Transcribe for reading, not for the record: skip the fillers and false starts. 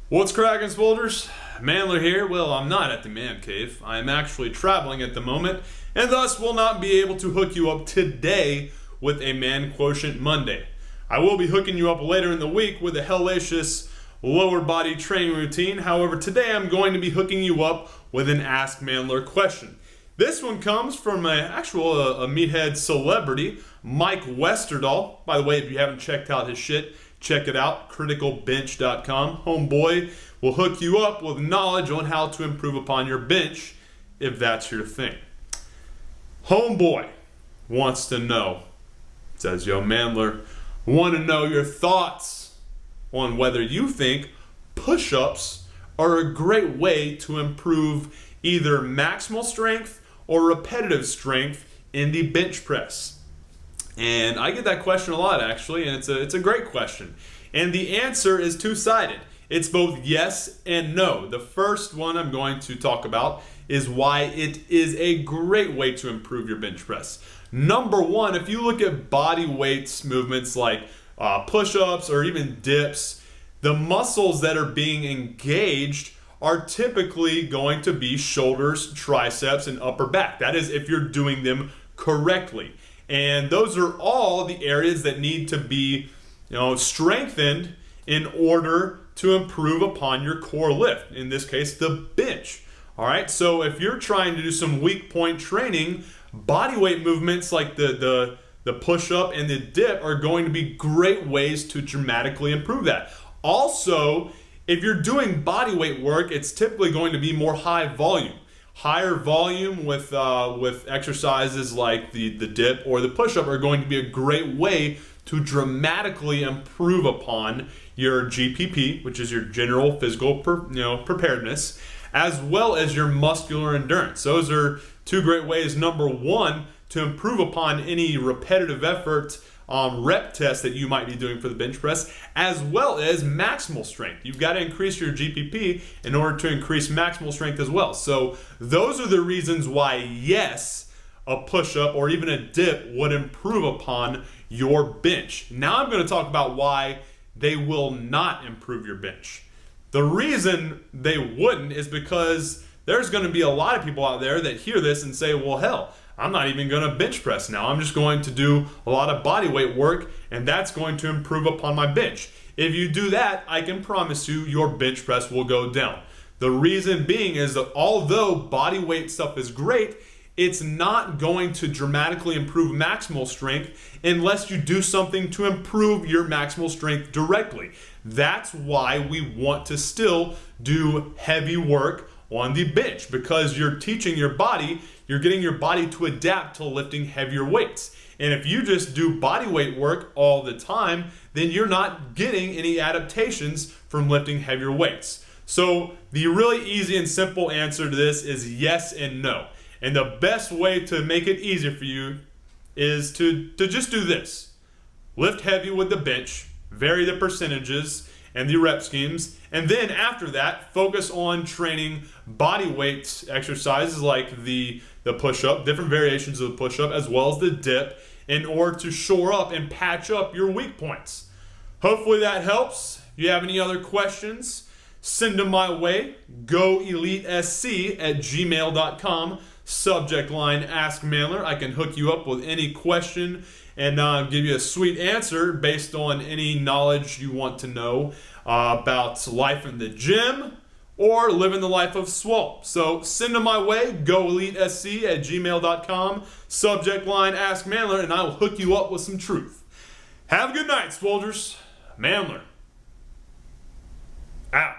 What's cracking, Spolders? MANdler here. Well, I'm not at the man cave. I am actually traveling at the moment, and thus will not be able to hook you up today with a Man Quotient Monday. I will be hooking you up later in the week with a hellacious lower body training routine. However, today I'm going to be hooking you up with an Ask MANdler question. This one comes from a meathead celebrity, Mike Westerdahl. By the way, if you haven't checked out his shit, check it out, criticalbench.com. Homeboy will hook you up with knowledge on how to improve upon your bench if that's your thing. Homeboy wants to know, says, yo, MANdler, want to know your thoughts on whether you think push-ups are a great way to improve either maximal strength or repetitive strength in the bench press. And I get that question a lot, actually, and it's a great question. And the answer is two-sided. It's both yes and no. The first one I'm going to talk about is why it is a great way to improve your bench press. Number one, if you look at body weights movements like push-ups or even dips, the muscles that are being engaged are typically going to be shoulders, triceps, and upper back. That is if you're doing them correctly. And those are all the areas that need to be, strengthened in order to improve upon your core lift. In this case, the bench. All right. So if you're trying to do some weak point training, body weight movements like the push-up and the dip are going to be great ways to dramatically improve that. Also, if you're doing body weight work, it's typically going to be more high volume. Higher volume with exercises like the dip or the push-up are going to be a great way to dramatically improve upon your GPP, which is your general physical preparedness, as well as your muscular endurance. Those are two great ways, number one, to improve upon any repetitive effort rep test that you might be doing for the bench press, as well as maximal strength. You've got to increase your GPP in order to increase maximal strength as well. So those are the reasons why, yes, a push-up or even a dip would improve upon your bench. Now I'm going to talk about why they will not improve your bench. The reason they wouldn't is because there's going to be a lot of people out there that hear this and say, well, hell, I'm not even going to bench press now. I'm just going to do a lot of body weight work, and that's going to improve upon my bench. If you do that, I can promise you your bench press will go down. The reason being is that although body weight stuff is great, it's not going to dramatically improve maximal strength unless you do something to improve your maximal strength directly. That's why we want to still do heavy work on the bench, because you're teaching your body, you're getting your body to adapt to lifting heavier weights. And if you just do body weight work all the time, then you're not getting any adaptations from lifting heavier weights. So the really easy and simple answer to this is yes and no. And the best way to make it easier for you is to just do this. Lift heavy with the bench, vary the percentages and the rep schemes, and then after that, focus on training body weight exercises like the push-up, different variations of the push-up, as well as the dip, in order to shore up and patch up your weak points. Hopefully that helps. If you have any other questions, send them my way. goelitesc@gmail.com. Subject line, Ask MANdler. I can hook you up with any question and give you a sweet answer based on any knowledge you want to know about life in the gym or living the life of swole. So send them my way, goelitesc@gmail.com. Subject line, Ask MANdler, and I will hook you up with some truth. Have a good night, Spolders. MANdler out.